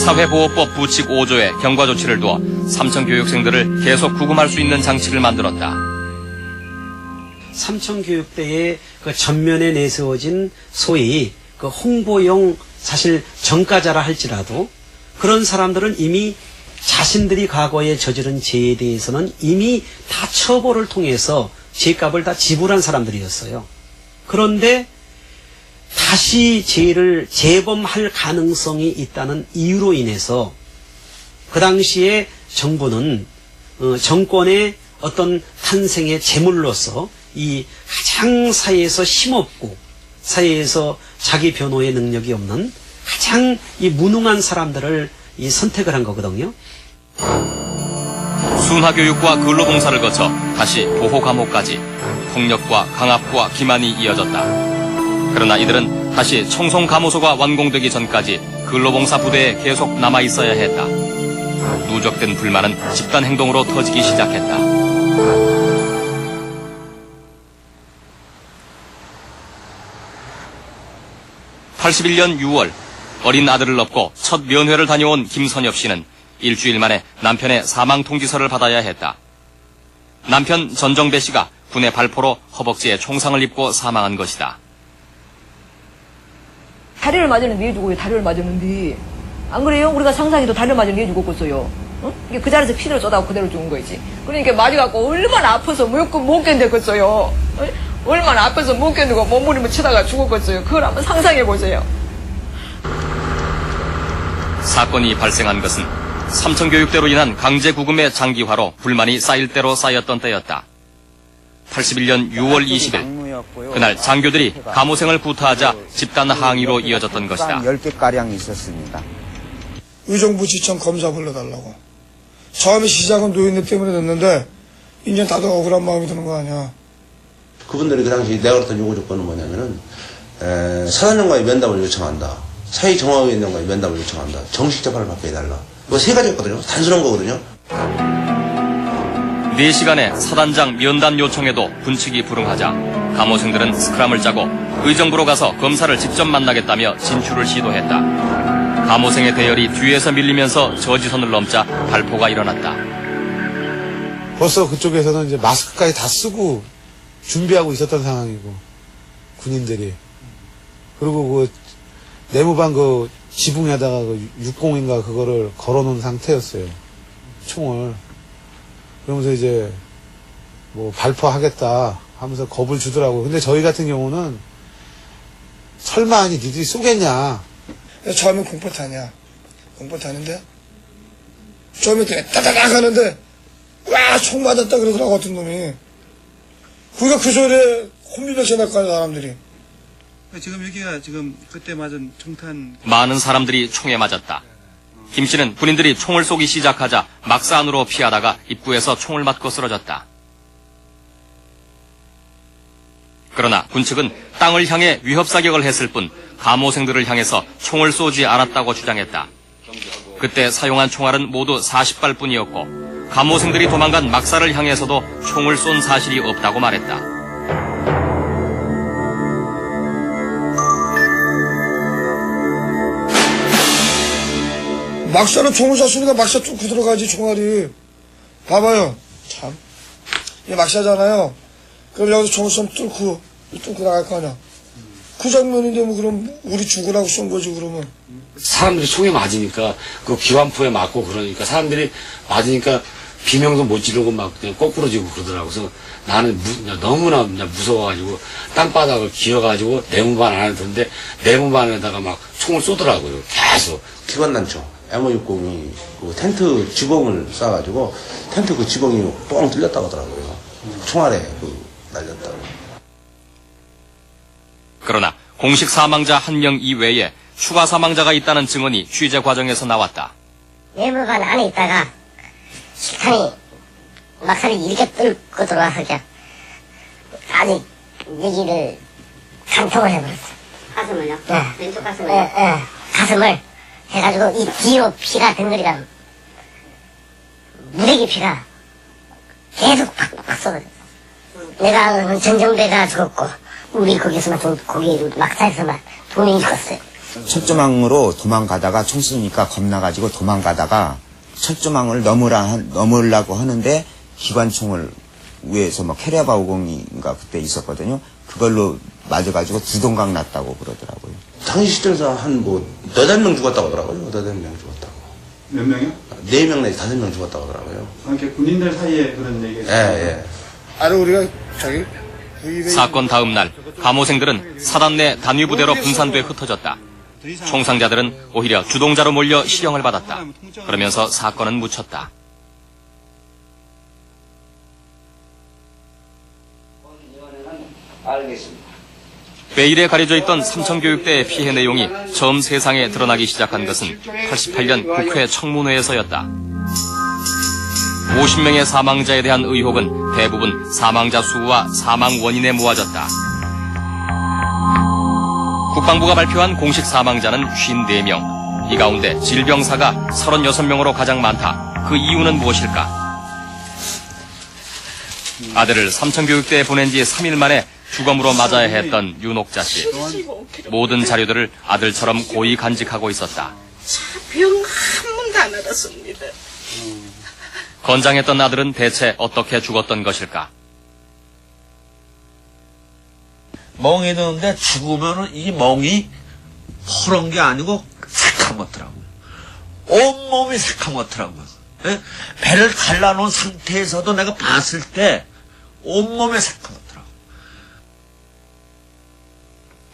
사회보호법 부칙 5조에 경과조치를 두어 삼천교육생들을 계속 구금할 수 있는 장치를 만들었다. 삼천교육대의 그 전면에 내세워진 소위 그 홍보용 사실 전과자라 할지라도 그런 사람들은 이미 자신들이 과거에 저지른 죄에 대해서는 이미 다 처벌을 통해서 죄값을 다 지불한 사람들이었어요. 그런데 다시 죄를 재범할 가능성이 있다는 이유로 인해서 그 당시에 정부는 정권의 어떤 탄생의 제물로서 이 가장 사회에서 힘없고 사회에서 자기 변호의 능력이 없는 가장 이 무능한 사람들을 이 선택을 한 거거든요. 순화교육과 근로봉사를 거쳐 다시 보호감옥까지 폭력과 강압과 기만이 이어졌다. 그러나 이들은 다시 청송감호소가 완공되기 전까지 근로봉사 부대에 계속 남아있어야 했다. 누적된 불만은 집단행동으로 터지기 시작했다. 81년 6월 어린 아들을 업고 첫 면회를 다녀온 김선엽 씨는 일주일 만에 남편의 사망 통지서를 받아야 했다. 남편 전정배 씨가 군의 발포로 허벅지에 총상을 입고 사망한 것이다. 다리를 맞았는데 왜 죽어요? 다리를 맞았는데. 안 그래요? 우리가 상상해도 다리를 맞았는데 왜 죽었겠어요? 응? 이게 그 자리에서 피를 쏟아고 그대로 죽은 거지. 그러니까 맞아갖고 얼마나 아파서 못 견뎠겠어요. 얼마나 아파서 못 견디고 몸부림을 치다가 죽었겠어요. 그걸 한번 상상해보세요. 사건이 발생한 것은 삼천교육대로 인한 강제구금의 장기화로 불만이 쌓일 대로 쌓였던 때였다. 81년 6월 20일 그날 장교들이 감호생을 구타하자 집단 항의로 이어졌던 것이다. 10개가량 있었습니다. 의정부 지청 검사 불러달라고. 처음에 시작은 노인네 때문에 됐는데 이제 다들 억울한 마음이 드는 거 아니야. 그분들이 그 당시 내가 그랬던 요구 조건은 뭐냐면은 사단장과의 면담을 요청한다. 사회정화위원장과의 면담을 요청한다. 정식 재판을 받게 해달라. 이거 세 가지였거든요. 단순한 거거든요. 4시간의 사단장 면담 요청에도 군측이 불응하자 감호생들은 스크럼을 짜고 의정부로 가서 검사를 직접 만나겠다며 진출을 시도했다. 감호생의 대열이 뒤에서 밀리면서 저지선을 넘자 발포가 일어났다. 벌써 그쪽에서는 이제 마스크까지 다 쓰고 준비하고 있었던 상황이고 군인들이 그리고 그 내무반 그 지붕에다가 그 60인가 그거를 걸어놓은 상태였어요. 총을. 그러면서 이제 뭐 발포하겠다 하면서 겁을 주더라고요. 근데 저희 같은 경우는 설마 아니 니들이 쏘겠냐. 처음에 공포탄이야. 공포탄인데 처음에 따다닥 하는데 와 총 맞았다 그러더라고 어떤 놈이. 그러니까 그 소리에 혼비백신 할까요 사람들이. 지금 여기가 지금 그때 맞은 총탄 많은 사람들이 총에 맞았다. 김 씨는 군인들이 총을 쏘기 시작하자 막사 안으로 피하다가 입구에서 총을 맞고 쓰러졌다. 그러나 군 측은 땅을 향해 위협사격을 했을 뿐 감호생들을 향해서 총을 쏘지 않았다고 주장했다. 그때 사용한 총알은 모두 40발뿐이었고 감호생들이 도망간 막사를 향해서도 총을 쏜 사실이 없다고 말했다. 막사는 총을 쐈으니까 막사 뚫고 들어가지 총알이. 봐봐요. 참. 이게 막사잖아요. 그럼 여기서 총을 쏘면 뚫고 나갈 거 아니야. 그 장면인데 뭐 그럼 우리 죽으라고 쏜 거지 그러면. 사람들이 총에 맞으니까 그 기관포에 맞고 그러니까 사람들이 맞으니까 비명도 못 지르고 막 그냥 거꾸로지고 그러더라고. 그래서 나는 너무나 무서워가지고 땅바닥을 기어가지고 내무반 안에 들었는데 내무반에다가 막 총을 쏘더라고요. 계속. 기관단총 M60이 그 텐트 지붕을 쏴가지고 텐트 그 지붕이 뻥 뚫렸다고 하더라고요. 총알에 날렸다고. 그러나 공식 사망자 1명 이외에 추가 사망자가 있다는 증언이 취재 과정에서 나왔다. 내무반 안에 있다가 실탄이 막사를 이렇게 뚫고 들어와서 그냥 아직 여기를 간통을 해버렸어. 가슴을요? 네. 왼쪽 가슴을요? 네. 가슴을 해가지고 이 뒤로 피가 덩어리가 무대기 피가 계속 팍팍 쏟아졌어. 내가 전정배가 죽었고 우리 거기서만 거기 막사에서만 두 명이 죽었어요. 철조망으로 도망가다가 총 쏘니까 겁나가지고 도망가다가 철조망을 넘으려고 하는데 기관총을 위에서 뭐 캐리아바 50인가 그때 있었거든요. 그걸로 맞아가지고 두동강 났다고 그러더라고요. 당시 시점에서 한 뭐 8명 죽었다고 하더라고요. 8명 죽었다고. 몇 명이요? 4명 내지 5명 죽었다고 하더라고요. 이렇게 군인들 사이에 그런 얘기가 예. 아니, 우리가 사건 다음 날 감호생들은 사단 내 단위 부대로 분산돼 흩어졌다. 총상자들은 오히려 주동자로 몰려 실형을 받았다. 그러면서 사건은 묻혔다. 알겠습니다. 베일에 가려져 있던 삼청교육대의 피해 내용이 처음 세상에 드러나기 시작한 것은 88년 국회 청문회에서였다. 50명의 사망자에 대한 의혹은 대부분 사망자 수와 사망 원인에 모아졌다. 국방부가 발표한 공식 사망자는 54명. 이 가운데 질병사가 36명으로 가장 많다. 그 이유는 무엇일까? 아들을 삼청교육대에 보낸 지 3일 만에 주검으로 맞아야 했던 윤옥자 씨. 모든 자료들을 아들처럼 고이 간직하고 있었다. 병 한 번도 안 알았습니다. 건장했던 아들은 대체 어떻게 죽었던 것일까? 멍이 드는데 죽으면은 이 멍이 퍼런 게 아니고 새카맣더라고요. 온몸이 새카맣더라고요. 예? 배를 갈라놓은 상태에서도 내가 봤을 때 온몸이 새카맣더라고요.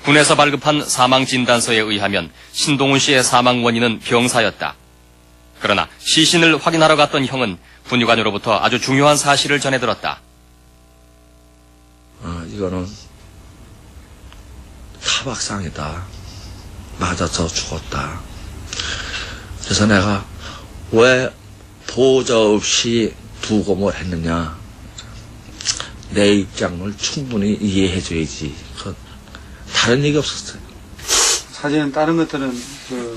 군에서 발급한 사망진단서에 의하면 신동훈 씨의 사망 원인은 병사였다. 그러나 시신을 확인하러 갔던 형은 군의관으로부터 아주 중요한 사실을 전해들었다. 이거는 타박상이다. 맞아서 죽었다. 그래서 내가 왜 보호자 없이 부검을 했느냐. 내 입장을 충분히 이해해줘야지. 다른 얘기 없었어요. 사진은 다른 것들은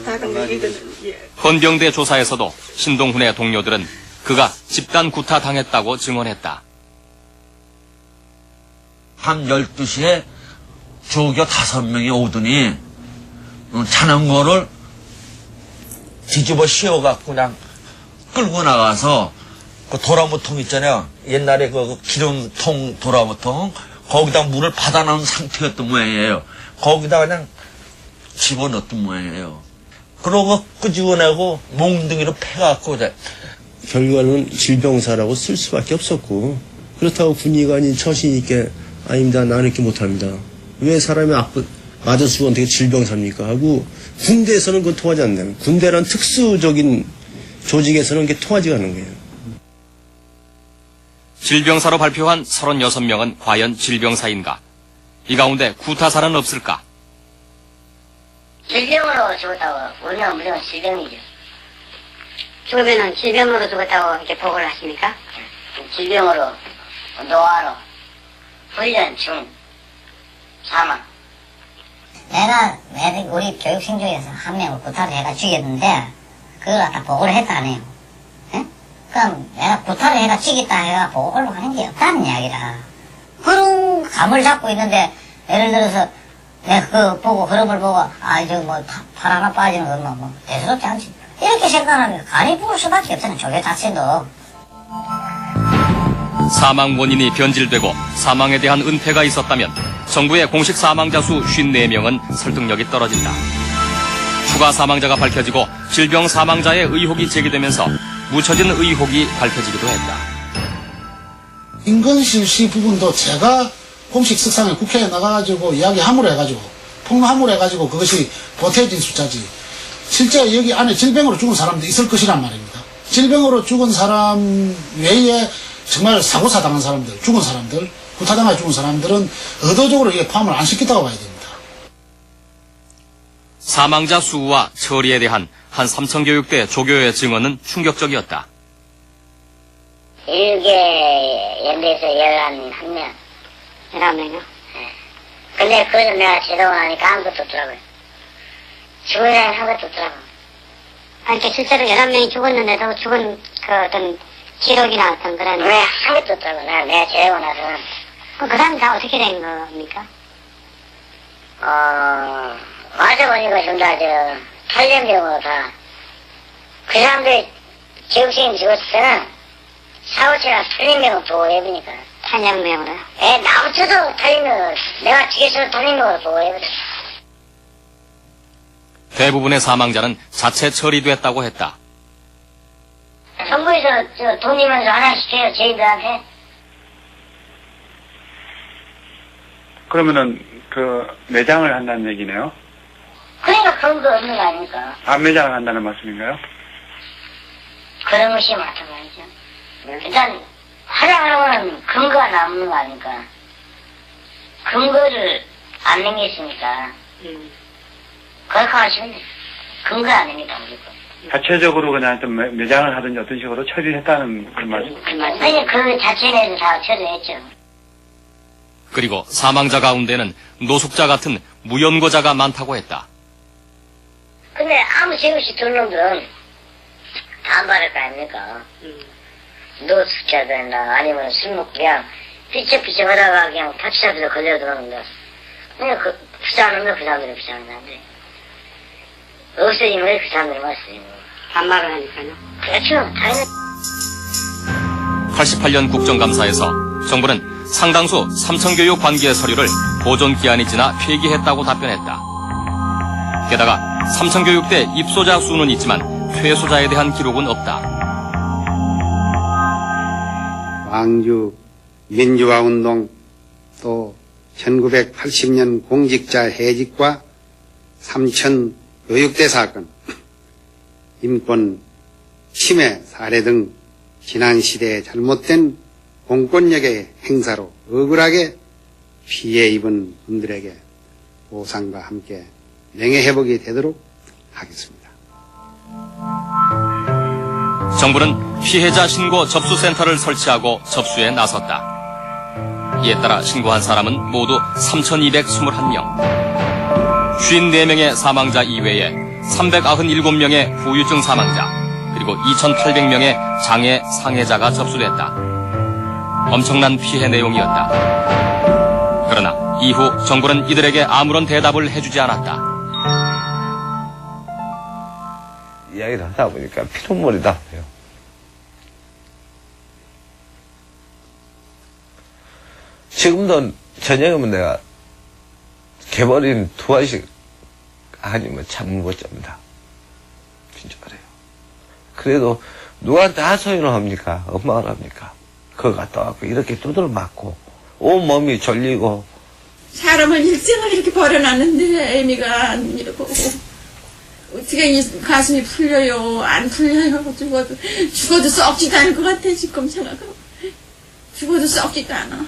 다른 얘기들은 예. 헌병대 조사에서도 신동훈의 동료들은 그가 집단 구타 당했다고 증언했다. 밤 12시에 조교 5명이 오더니 자전거를 뒤집어 씌워갖고 그냥 끌고 나가서 그 도라무통 있잖아요. 옛날에 그 기름통 도라무통 거기다 물을 받아놓은 상태였던 모양이에요. 거기다 그냥 집어넣었던 모양이에요. 그러고 끄집어내고 몽둥이로 패갖고 결과는 질병사라고 쓸 수밖에 없었고 그렇다고 군의관이 처신 있게 아닙니다. 나는 이렇게 못합니다. 왜 사람이 맞아 죽었는데 질병사입니까? 하고 군대에서는 그건 통하지 않나요? 군대란 특수적인 조직에서는 그게 통하지가 않는 거예요. 질병사로 발표한 36명은 과연 질병사인가? 이 가운데 구타사는 없을까? 질병으로 죽었다고. 우리가 무조건 질병이죠. 죽으면은 질병으로 죽었다고 이렇게 보고를 하십니까? 질병으로, 노화로, 훈련 중, 사망. 내가 우리 교육생 중에서 한 명을 구타를 해가 죽였는데 그걸 갖다 보고를 했다 안 해요. 예? 그럼 내가 구타를 해가 죽였다 해가 보고를 하는 게 없다는 이야기라. 그런 감을 잡고 있는데 예를 들어서 내가 그거 보고 흐름을 보고 팔 하나 빠지는 건 뭐 대수롭지 않지. 이렇게 생각하면 간이 부을 수밖에 없잖아요. 조교 자체도. 사망 원인이 변질되고 사망에 대한 은폐가 있었다면 정부의 공식 사망자 수 54명은 설득력이 떨어진다. 추가 사망자가 밝혀지고 질병 사망자의 의혹이 제기되면서 묻혀진 의혹이 밝혀지기도 했다. 인근실시 부분도 제가 공식 석상에 국회에 나가가지고 이야기 함으로 해가지고 폭로함으로 해가지고 그것이 보태진 숫자지. 실제 여기 안에 질병으로 죽은 사람도 있을 것이란 말입니다. 질병으로 죽은 사람 외에 정말 사고사 당한 사람들, 죽은 사람들, 구타당해 죽은 사람들은 의도적으로 이게 포함을 안 시켰다고 봐야 됩니다. 사망자 수와 처리에 대한 한 삼청교육대 조교의 증언은 충격적이었다. 1개 연대에서 11명. 11명이요? 네. 근데 그것을 내가 제대로 하니까 아무것도 없더라고요. 죽은 사람이 아무것도 없더라고요. 이렇게 실제로 11명이 죽었는데도 죽은 그 어떤 기록이나 어떤 그런. 왜 아무것도 없더라고요. 내가 제대로 나서는. 그 사람이 다 어떻게 된 겁니까? 맞아보니까 전부 다 탈염병으로 다. 그 사람들 교육생이 죽었을 때는 사고체나 탈염병을 보호해보니까. 탈염병으로요? 예, 나부터도 탈염병을, 내가 죽였어도 탈염병으로 보호해보니까. 대부분의 사망자는 자체 처리됐다고 했다. 정부에서 돈이면서 하나 시켜요, 저희들한테. 그러면은 그 매장을 한다는 얘기네요. 그러니까 그런 거 없는 거 아닙니까? 안 매장을 한다는 말씀인가요? 그런 것이 마찬가지죠. 일단 하라는 근거가 남는 거 아닙니까? 근거를 안 남겼으니까 그렇게 하시면 근거 안 됩니다. 자체적으로 그냥 좀 매장을 하든지 어떤 식으로 처리했다는 그런 말씀. 아니 그 자체에도 다 처리했죠. 그리고 사망자 가운데는 노숙자 같은 무연고자가 많다고 했다. 근데 아무 죄 없이 들 놈들은 다 말할 거 아닙니까? 노숙자들이나 아니면 술 먹고 그냥 삐쩍삐쩍 하다가 그냥 타치 앞에서 걸려 들어오는데 그냥 그 부자는 놈들 그 사람들이 부자는 사람들 없어지면 왜 그 사람들이 없어지고 반말을 하니까요. 그렇죠. 당연히 88년 국정감사에서 정부는 상당수 삼청교육 관계 서류를 보존기한이 지나 폐기했다고 답변했다. 게다가 삼청교육대 입소자 수는 있지만 퇴소자에 대한 기록은 없다. 광주 민주화운동 또 1980년 공직자 해직과 삼천 교육대 사건, 인권 침해 사례 등 지난 시대의 잘못된 공권력의 행사로 억울하게 피해 입은 분들에게 보상과 함께 명예회복이 되도록 하겠습니다. 정부는 피해자 신고 접수센터를 설치하고 접수에 나섰다. 이에 따라 신고한 사람은 모두 3,221명. 54명의 사망자 이외에 397명의 후유증 사망자, 그리고 2,800명의 장애 상해자가 접수됐다. 엄청난 피해 내용이었다. 그러나 이후 정부는 이들에게 아무런 대답을 해주지 않았다. 이야기를 하다 보니까 피눈물이 나와요. 지금도 저녁이면 내가 개버린 2알씩 아니면 잠 못 잡니다. 진짜 그래요. 그래도 누구한테 하소연을 합니까? 엄마를 합니까? 그거 갔다 왔고 이렇게 두드려 맞고 온몸이 졸리고. 사람을 일생을 이렇게 버려놨는데 애미가 이러고 어떻게 이 가슴이 풀려요? 안 풀려요? 죽어도 썩지도 않을 것 같아 지금 생각하면. 죽어도 썩지도 않아.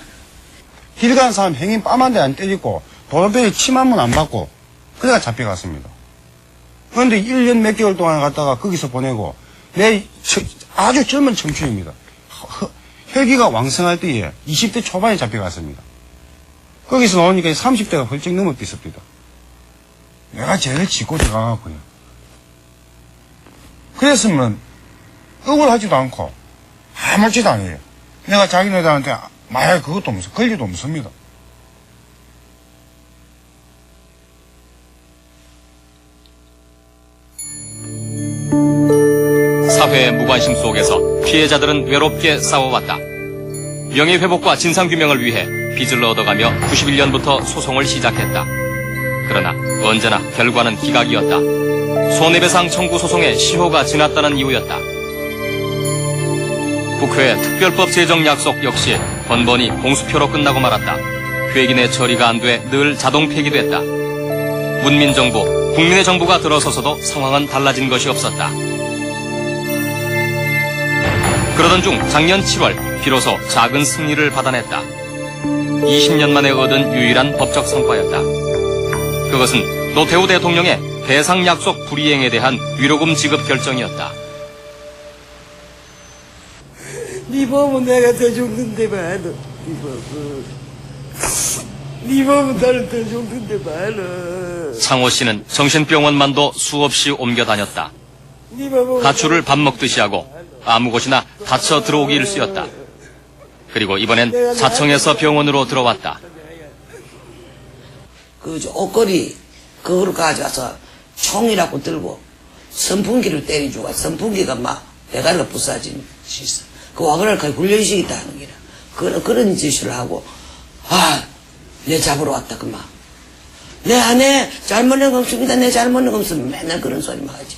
길 가는 사람 행인 뺨한대 안 때리고 도로변에 침 한 번 안 맞고 그래가 잡혀갔습니다. 그런데 1년 몇 개월 동안 갔다가 거기서 보내고 내 아주 젊은 청춘입니다. 혈기가 왕성할 때에 20대 초반에 잡혀갔습니다. 거기서 나오니까 30대가 훌쩍 넘었겠습니다. 내가 제일 짚고 들어가고요. 그랬으면 억울하지도 않고 아무렇지도 않아요. 내가 자기네들한테 마약 그것도 없어, 권리도 없습니다. 사회의 무관심 속에서 피해자들은 외롭게 싸워왔다. 명예회복과 진상규명을 위해 빚을 얻어가며 91년부터 소송을 시작했다. 그러나 언제나 결과는 기각이었다. 손해배상 청구 소송의 시효가 지났다는 이유였다. 국회의 특별법 제정 약속 역시 번번이 공수표로 끝나고 말았다. 회기 처리가 안 돼 늘 자동 폐기됐다. 문민정부, 국민의 정부가 들어서서도 상황은 달라진 것이 없었다. 그러던 중 작년 7월 비로소 작은 승리를 받아냈다. 20년 만에 얻은 유일한 법적 성과였다. 그것은 노태우 대통령의 배상 약속 불이행에 대한 위로금 지급 결정이었다. 네 몸은 내가 더 죽는데 봐도 네 몸은 나를 더 죽는데 봐도. 창호 씨는 정신병원만도 수없이 옮겨 다녔다. 가출을 밥 먹듯이 하고 아무 곳이나 다쳐 들어오기 일쑤였다. 그리고 이번엔 자청에서 병원으로 들어왔다. 옷걸이 그거를 가져와서 총이라고 들고 선풍기를 때려주고 선풍기가 막 대가리가 부서진 짓. 그 와그를 거의 훈련식이다 하는 게라. 그런 짓을 하고 내 잡으러 왔다 그만. 내 안에 잘못한 거 없습니다. 내 잘못한 거 없습니다. 맨날 그런 소리만 하지.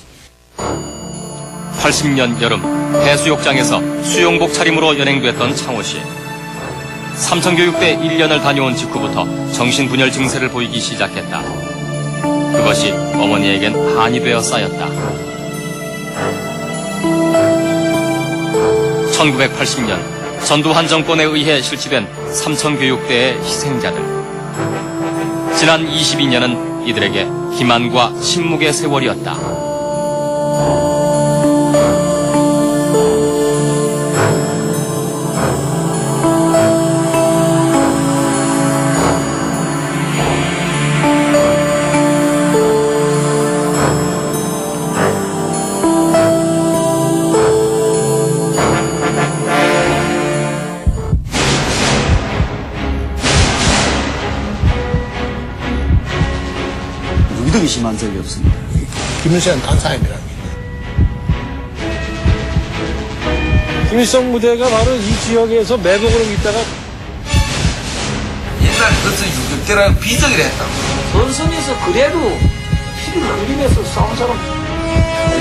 1980년 여름 해수욕장에서 수영복 차림으로 연행됐던 창호 씨. 삼천교육대 1년을 다녀온 직후부터 정신분열 증세를 보이기 시작했다. 그것이 어머니에겐 한이 되어 쌓였다. 1980년 전두환 정권에 의해 실시된 삼천교육대의 희생자들. 지난 22년은 이들에게 기만과 침묵의 세월이었다. 유독 심한 적이 없습니다. 김일성 단 사람이라는 게. 김일성 무대가 바로 이 지역에서 매복으로 있다가 옛날에 그것을 유격대라고 비적이라 했다고. 선선에서 그래도 피를 흘리면서 싸운 사람.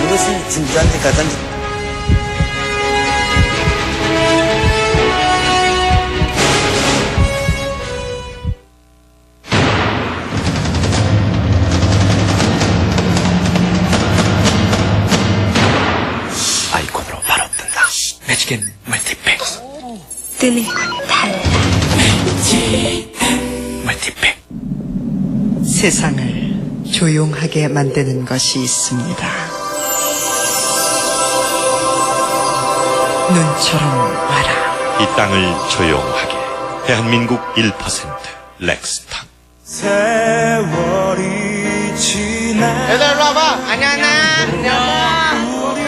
이것이 진짜인지 가짜인지. 아이콘으로 바로 뜬다. 매직앤 멀티팩. 뜨네. 달라. 멀티팩. 세상을 조용하게 만드는 것이 있습니다. 눈처럼 와라. 이 땅을 조용하게. 대한민국 1% 렉스탕. 세월이 지나. 얘들아 일로 와봐. 안녕.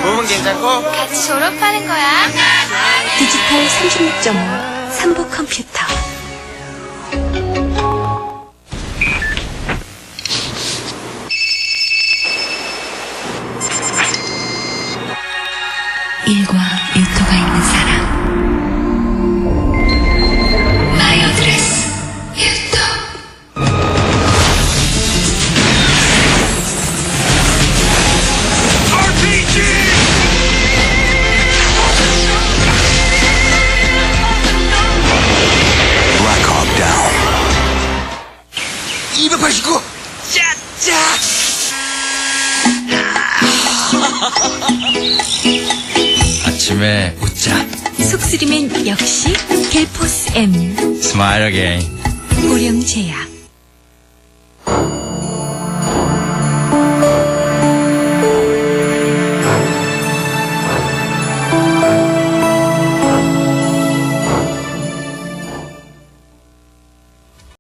몸은 괜찮고? 같이 졸업하는 거야. 디지털 36.5 삼보 컴퓨터. 일과 유토가 있는 사람. 마이 어드레스 유토. Black Hawk down. 289. 짜짜. 아침에 웃자. 속쓰리면 역시 갤포스 M. 스마일 어게인. 고령제약.